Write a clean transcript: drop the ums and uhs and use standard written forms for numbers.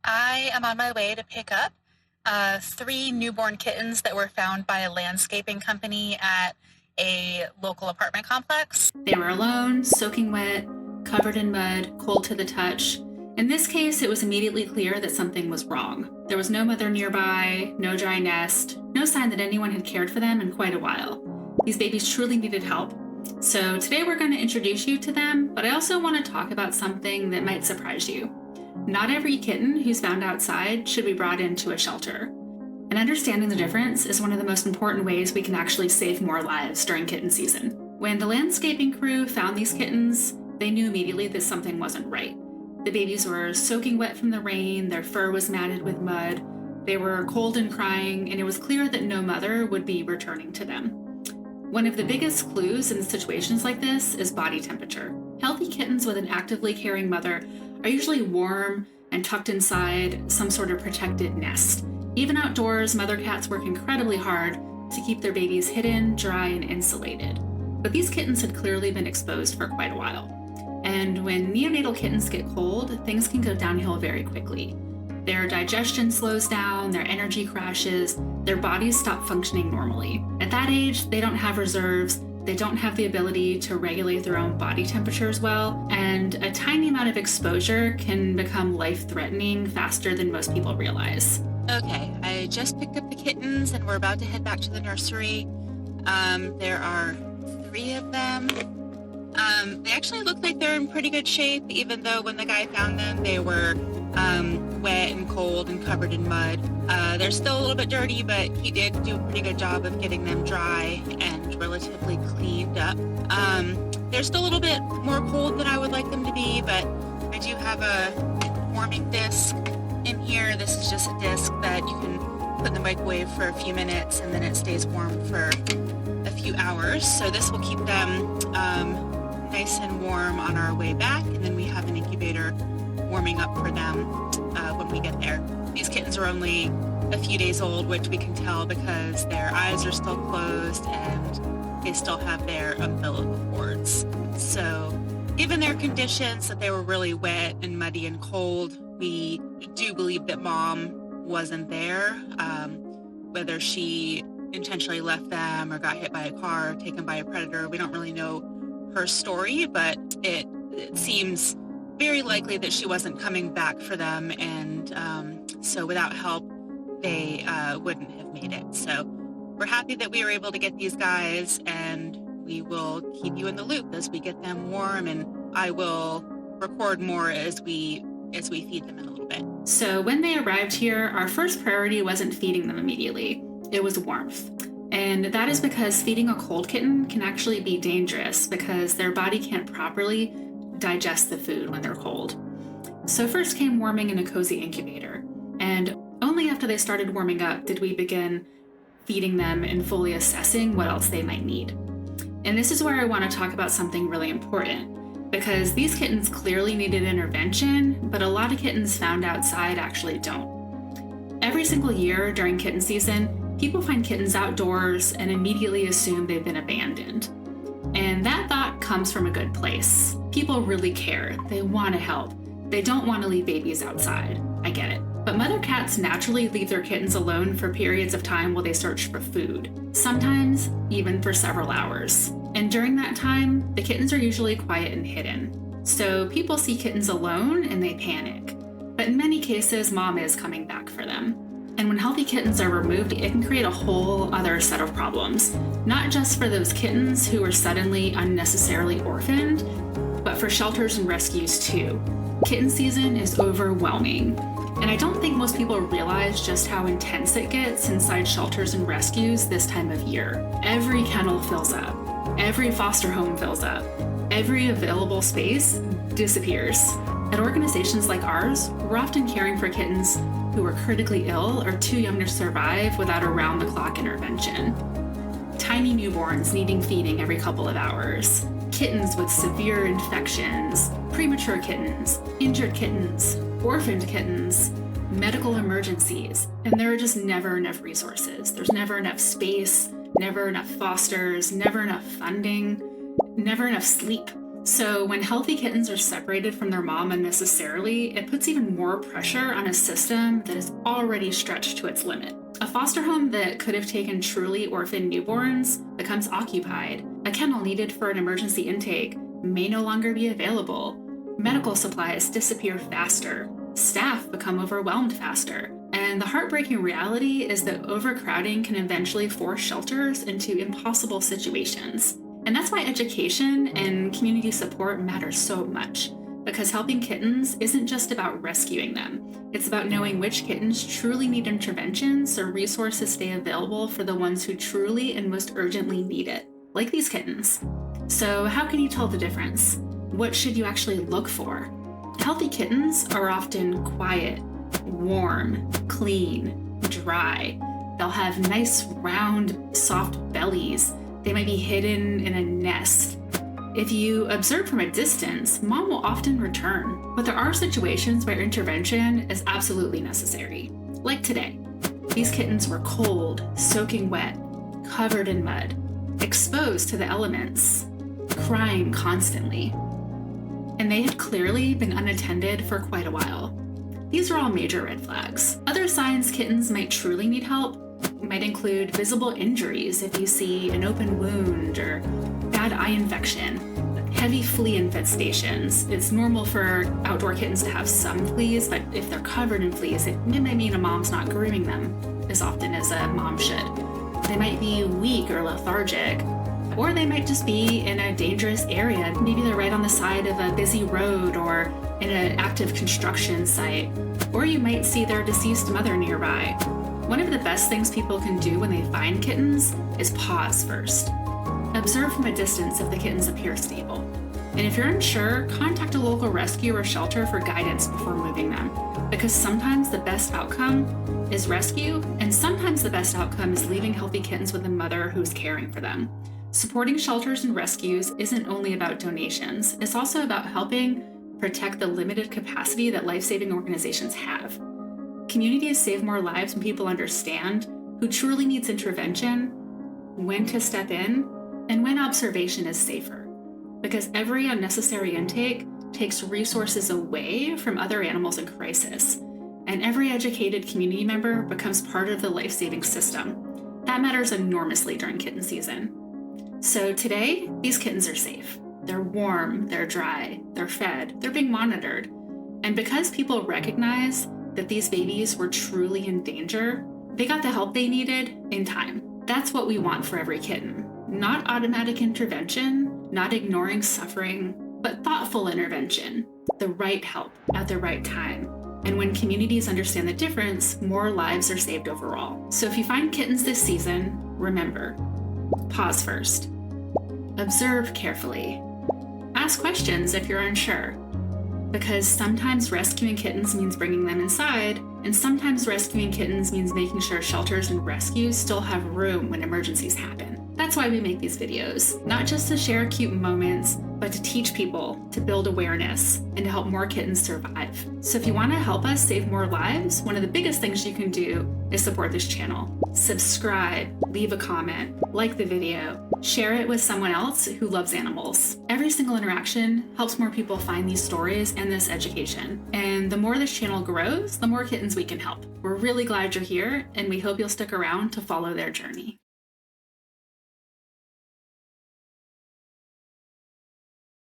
I am on my way to pick up three newborn kittens that were found by a landscaping company at a local apartment complex. They were alone, soaking wet, covered in mud, cold to the touch. In this case, it was immediately clear that something was wrong. There was no mother nearby, no dry nest, no sign that anyone had cared for them in quite a while. These babies truly needed help. So today we're going to introduce you to them, but I also want to talk about something that might surprise you. Not every kitten who's found outside should be brought into a shelter. And understanding the difference is one of the most important ways we can actually save more lives during kitten season. When the landscaping crew found these kittens, they knew immediately that something wasn't right. The babies were soaking wet from the rain, their fur was matted with mud, they were cold and crying, and it was clear that no mother would be returning to them. One of the biggest clues in situations like this is body temperature. Healthy kittens with an actively caring mother are usually warm and tucked inside some sort of protected nest. Even outdoors, mother cats work incredibly hard to keep their babies hidden, dry, and insulated. But these kittens had clearly been exposed for quite a while. And when neonatal kittens get cold, things can go downhill very quickly. Their digestion slows down, their energy crashes, their bodies stop functioning normally. At that age, they don't have reserves, they don't have the ability to regulate their own body temperatures well, and a tiny amount of exposure can become life-threatening faster than most people realize. Okay, I just picked up the kittens and we're about to head back to the nursery. There are three of them. They actually look like they're in pretty good shape, even though when the guy found them, they were wet and cold and covered in mud. They're still a little bit dirty, but he did do a pretty good job of getting them dry and relatively cleaned up. They're still a little bit more cold than I would like them to be, but I do have a warming disc in here. This is just a disc that you can put in the microwave for a few minutes and then it stays warm for a few hours. So this will keep them nice and warm on our way back, and then we have an incubator warming up for them when we get there. These kittens are only a few days old, which we can tell because their eyes are still closed and they still have their umbilical cords. So given their conditions, that they were really wet and muddy and cold, we do believe that mom wasn't there. Whether she intentionally left them or got hit by a car, taken by a predator, we don't really know her story, but it seems very likely that she wasn't coming back for them, and so without help they wouldn't have made it. So we're happy that we were able to get these guys, and we will keep you in the loop as we get them warm, and I will record more as we feed them in a little bit. So when they arrived here, our first priority wasn't feeding them immediately. It was warmth. And that is because feeding a cold kitten can actually be dangerous because their body can't properly digest the food when they're cold. So first came warming in a cozy incubator. And only after they started warming up did we begin feeding them and fully assessing what else they might need. And this is where I want to talk about something really important, because these kittens clearly needed intervention, but a lot of kittens found outside actually don't. Every single year during kitten season, people find kittens outdoors and immediately assume they've been abandoned. And that thought comes from a good place. People really care. They want to help. They don't want to leave babies outside. I get it. But mother cats naturally leave their kittens alone for periods of time while they search for food, sometimes even for several hours. And during that time, the kittens are usually quiet and hidden. So people see kittens alone and they panic. But in many cases, mom is coming back for them. And when healthy kittens are removed, it can create a whole other set of problems, not just for those kittens who are suddenly unnecessarily orphaned, but for shelters and rescues too. Kitten season is overwhelming, and I don't think most people realize just how intense it gets inside shelters and rescues this time of year. Every kennel fills up, every foster home fills up, every available space disappears. At organizations like ours, we're often caring for kittens who are critically ill or too young to survive without around-the-clock intervention. Tiny newborns needing feeding every couple of hours, kittens with severe infections, premature kittens, injured kittens, orphaned kittens, medical emergencies, and there are just never enough resources. There's never enough space, never enough fosters, never enough funding, never enough sleep. So when healthy kittens are separated from their mom unnecessarily, it puts even more pressure on a system that is already stretched to its limit. A foster home that could have taken truly orphaned newborns becomes occupied. A kennel needed for an emergency intake may no longer be available. Medical supplies disappear faster. Staff become overwhelmed faster. And the heartbreaking reality is that overcrowding can eventually force shelters into impossible situations. And that's why education and community support matters so much, because helping kittens isn't just about rescuing them. It's about knowing which kittens truly need intervention so resources stay available for the ones who truly and most urgently need it, like these kittens. So how can you tell the difference? What should you actually look for? Healthy kittens are often quiet, warm, clean, dry. They'll have nice, round, soft bellies. They might be hidden in a nest. If you observe from a distance, mom will often return, but there are situations where intervention is absolutely necessary. Like today. These kittens were cold, soaking wet, covered in mud, exposed to the elements, crying constantly. And they had clearly been unattended for quite a while. These are all major red flags. Other signs kittens might truly need help might include visible injuries if you see an open wound or bad eye infection, heavy flea infestations. It's normal for outdoor kittens to have some fleas, but if they're covered in fleas, it might mean a mom's not grooming them as often as a mom should. They might be weak or lethargic, or they might just be in a dangerous area. Maybe they're right on the side of a busy road or in an active construction site, or you might see their deceased mother nearby. One of the best things people can do when they find kittens is pause first. Observe from a distance if the kittens appear stable. And if you're unsure, contact a local rescue or shelter for guidance before moving them, because sometimes the best outcome is rescue, and sometimes the best outcome is leaving healthy kittens with a mother who's caring for them. Supporting shelters and rescues isn't only about donations, it's also about helping protect the limited capacity that life-saving organizations have. Communities save more lives when people understand who truly needs intervention, when to step in, and when observation is safer. Because every unnecessary intake takes resources away from other animals in crisis, and every educated community member becomes part of the life-saving system. That matters enormously during kitten season. So today, these kittens are safe. They're warm, they're dry, they're fed, they're being monitored. And because people recognize that these babies were truly in danger, they got the help they needed in time. That's what we want for every kitten. Not automatic intervention, not ignoring suffering, but thoughtful intervention. The right help at the right time. And when communities understand the difference, more lives are saved overall. So if you find kittens this season, remember, pause first. Observe carefully. Ask questions if you're unsure. Because sometimes rescuing kittens means bringing them inside, and sometimes rescuing kittens means making sure shelters and rescues still have room when emergencies happen. That's why we make these videos, not just to share cute moments, but to teach people, to build awareness, and to help more kittens survive. So if you want to help us save more lives, one of the biggest things you can do is support this channel. Subscribe, leave a comment, like the video, share it with someone else who loves animals. Every single interaction helps more people find these stories and this education. And the more this channel grows, the more kittens we can help. We're really glad you're here, and we hope you'll stick around to follow their journey.